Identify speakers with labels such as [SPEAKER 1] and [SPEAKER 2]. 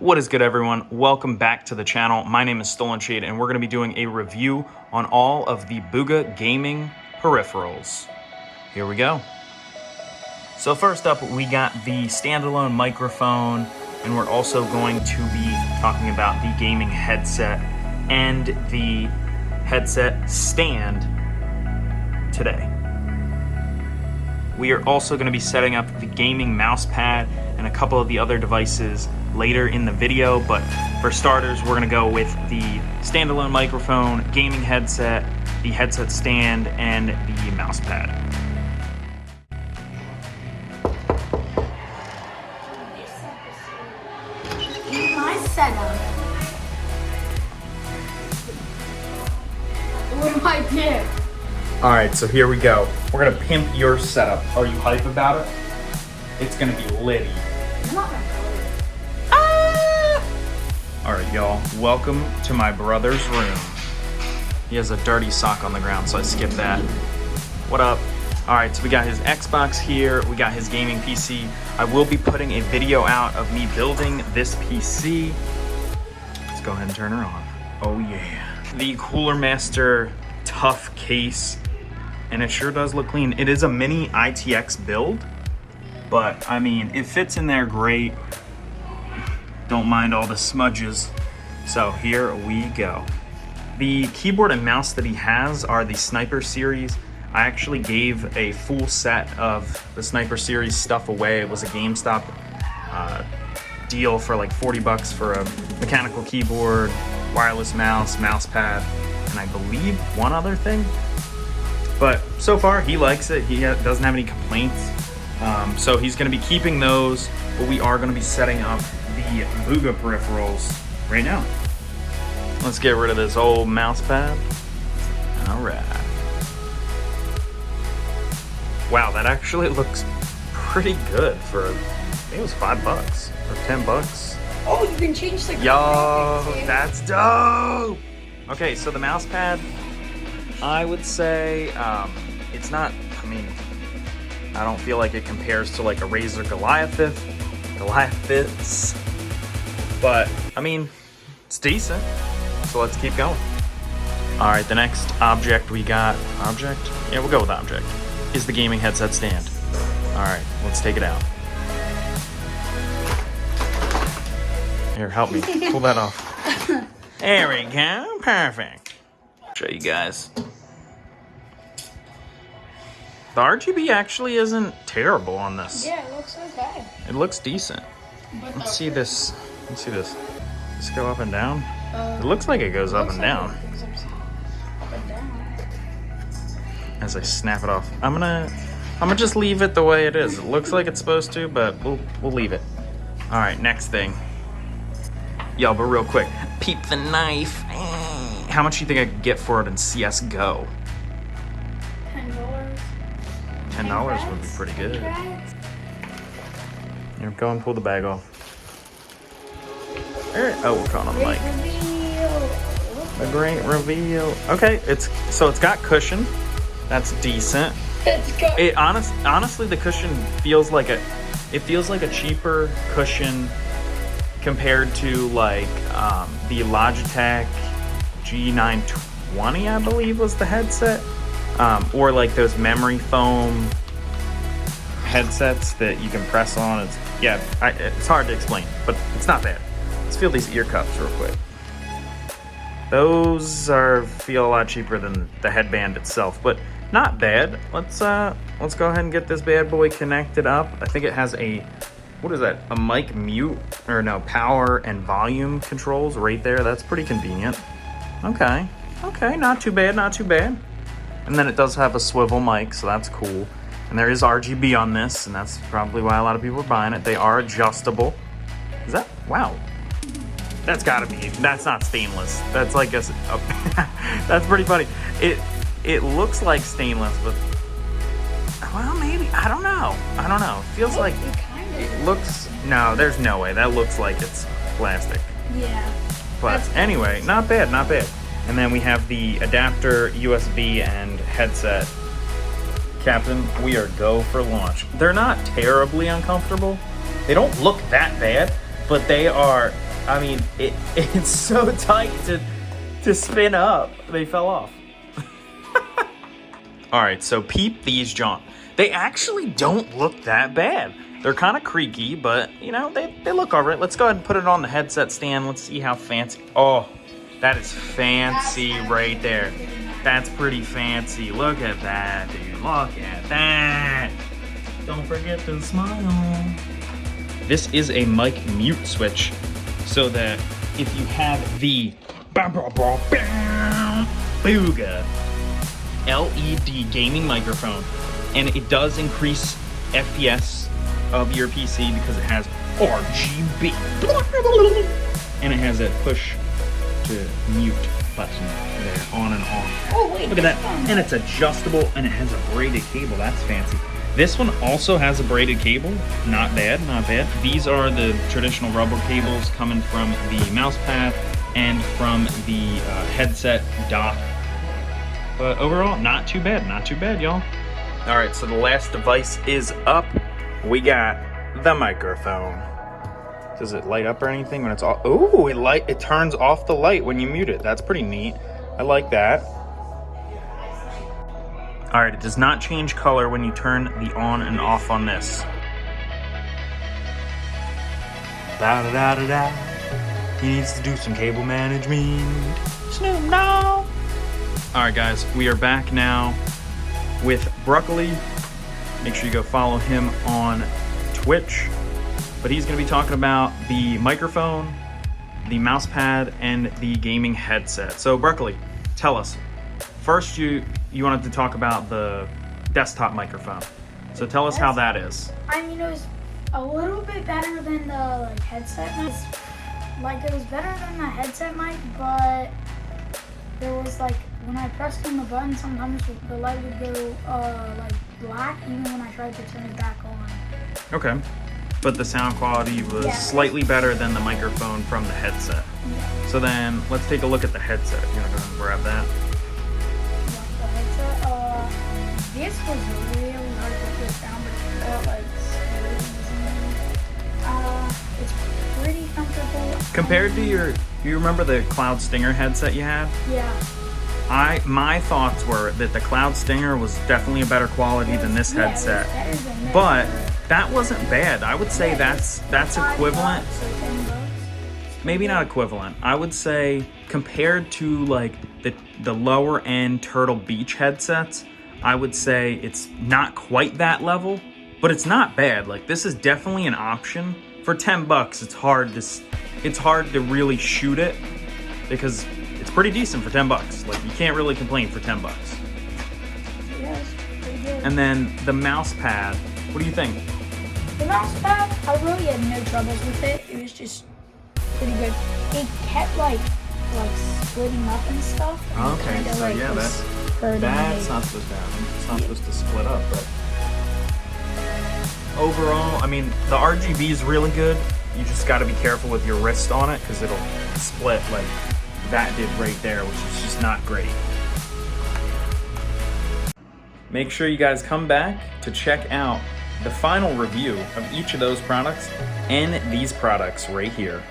[SPEAKER 1] What is good, everyone? Welcome back to the channel. My name is Stolenshade, and we're going to be doing a review on all of the Bugha gaming peripherals. Here we go. So first up, we got the standalone microphone, and we're also going to be talking about the gaming headset and the headset stand today. We are also going to be setting up the gaming mouse pad and a couple of the other devices later in the video, but for starters, we're going to go with the standalone microphone, gaming headset, the headset stand, and the mouse pad.
[SPEAKER 2] My setup. What do I do?
[SPEAKER 1] All right, so here we go. We're gonna pimp your setup. Are you hype about it? It's gonna be litty.
[SPEAKER 2] I'm not gonna
[SPEAKER 1] All right, y'all, welcome to my brother's room. He has a dirty sock on the ground, so I skipped that. What up? All right, so we got his Xbox here. We got his gaming PC. I will be putting a video out of me building this PC. Let's go ahead and turn her on. Oh yeah. The Cooler Master tough case, and it sure does look clean. It is a mini ITX build, but I mean, it fits in there great. Don't mind all the smudges. So here we go. The keyboard and mouse that he has are the Sniper series. I actually gave a full set of the Sniper series stuff away. It was a GameStop deal for like 40 bucks for a mechanical keyboard, wireless mouse, mouse pad, and I believe one other thing. But so far he likes it. He doesn't have any complaints. So he's going to be keeping those, but we are going to be setting up the Bugha peripherals right now. Let's get rid of this old mouse pad. All right. Wow, that actually looks pretty good for, I think it was $5 or $10.
[SPEAKER 2] Oh, you can change the
[SPEAKER 1] Yo, that's dope. Okay, so the mouse pad, I would say it's not, I mean, I don't feel like it compares to like a Razer Goliaths, but I mean, it's decent. So let's keep going. All right, the next object we got, yeah, we'll go with object, is the gaming headset stand. All right, let's take it out. Here, help me pull that off. There we go, perfect. Show you guys. The RGB actually isn't terrible on this.
[SPEAKER 2] Yeah, it looks okay.
[SPEAKER 1] It looks decent. Let's see this. Let's see this. Does it go up and down? It looks like it goes up and down.
[SPEAKER 2] Up and down.
[SPEAKER 1] As I snap it off. I'm gonna just leave it the way it is. It looks like it's supposed to, but we'll leave it. All right, next thing. Yo, but real quick, peep the knife. How much do you think I could get for it in CS:GO?
[SPEAKER 2] $10.
[SPEAKER 1] $10 would be pretty good. Here, go and pull the bag off. All right. Oh, we're caught on the mic. The great reveal. Okay, it's got cushion. That's decent. It honestly, the cushion feels like a cheaper cushion compared to like the Logitech G920, I believe was the headset, or like those memory foam headsets that you can press on. It's hard to explain, but it's not bad. Let's feel these ear cups real quick. Those feel a lot cheaper than the headband itself, but not bad. Let's go ahead and get this bad boy connected up. I think it has a, what is that? A mic mute, or no, power and volume controls right there. That's pretty convenient. Okay, not too bad, not too bad. And then it does have a swivel mic, so that's cool. And there is RGB on this, and that's probably why a lot of people are buying it. They are adjustable. Is that, wow. That's gotta be, that's not stainless. That's like that's pretty funny. It looks like stainless, but, well, maybe, I don't know. It feels like, it looks, no, there's no way. That looks like it's plastic.
[SPEAKER 2] Yeah.
[SPEAKER 1] But anyway, not bad. And then we have the adapter, USB, and headset. Captain, we are go for launch. They're not terribly uncomfortable. They don't look that bad, but they are I mean, it's so tight to spin up. They fell off. All right, so peep these, John. They actually don't look that bad. They're kind of creaky, but you know, they look all right. Let's go ahead and put it on the headset stand. Let's see how fancy. Oh, that is fancy right there. That's pretty fancy. Look at that, dude. Look at that. Don't forget to smile. This is a mic mute switch, so that if you have the Booga LED gaming microphone, and it does increase FPS of your PC because it has RGB, and it has that push to mute button there, on and off.
[SPEAKER 2] Oh wait,
[SPEAKER 1] look at that, and it's adjustable, and it has a braided cable. That's fancy. This one also has a braided cable. Not bad, not bad. These are the traditional rubber cables coming from the mouse pad and from the headset dock. But overall, not too bad, y'all. All right, so the last device is up. We got the microphone. Does it light up or anything when it's off? Oh, it turns off the light when you mute it. That's pretty neat. I like that. All right, it does not change color when you turn the on and off on this. Da-da-da-da-da. He needs to do some cable management. Snoop Dogg. All right, guys, we are back now with Broccoli. Make sure you go follow him on Twitch. But he's going to be talking about the microphone, the mouse pad, and the gaming headset. So, Broccoli, tell us. First, you wanted to talk about the desktop microphone. So tell us how that is.
[SPEAKER 2] I mean, it was a little bit better than the headset mic. It was better than the headset mic, but there was when I pressed on the button, sometimes the light would go black, even when I tried to turn it back on.
[SPEAKER 1] Okay. But the sound quality was slightly better than the microphone from the headset.
[SPEAKER 2] Yeah.
[SPEAKER 1] So then let's take a look at the headset. You're gonna go ahead and grab that.
[SPEAKER 2] The headset, this was really hard to put down, but it felt it's pretty comfortable.
[SPEAKER 1] Compared to you remember the Cloud Stinger headset you had?
[SPEAKER 2] Yeah.
[SPEAKER 1] My thoughts were that the Cloud Stinger was definitely a better quality than this headset.
[SPEAKER 2] It was better than this,
[SPEAKER 1] But that wasn't bad. I would say that's equivalent.
[SPEAKER 2] $5 or $10.
[SPEAKER 1] Maybe not equivalent. I would say compared to the lower end Turtle Beach headsets, I would say it's not quite that level, but it's not bad. This is definitely an option. For $10, it's hard to really shoot it because it's pretty decent for $10. You can't really complain for $10.
[SPEAKER 2] Yeah, it's pretty good.
[SPEAKER 1] And then the mouse pad, what do you think?
[SPEAKER 2] The mouse pad, I really had no troubles with it. It was just pretty good. It kept splitting up and stuff. And
[SPEAKER 1] Okay, so yeah, that's not supposed to happen. It's not supposed to split up, but overall, I mean, the RGB is really good. You just got to be careful with your wrist on it because it'll split like that did right there, which is just not great. Make sure you guys come back to check out the final review of each of those products and these products right here.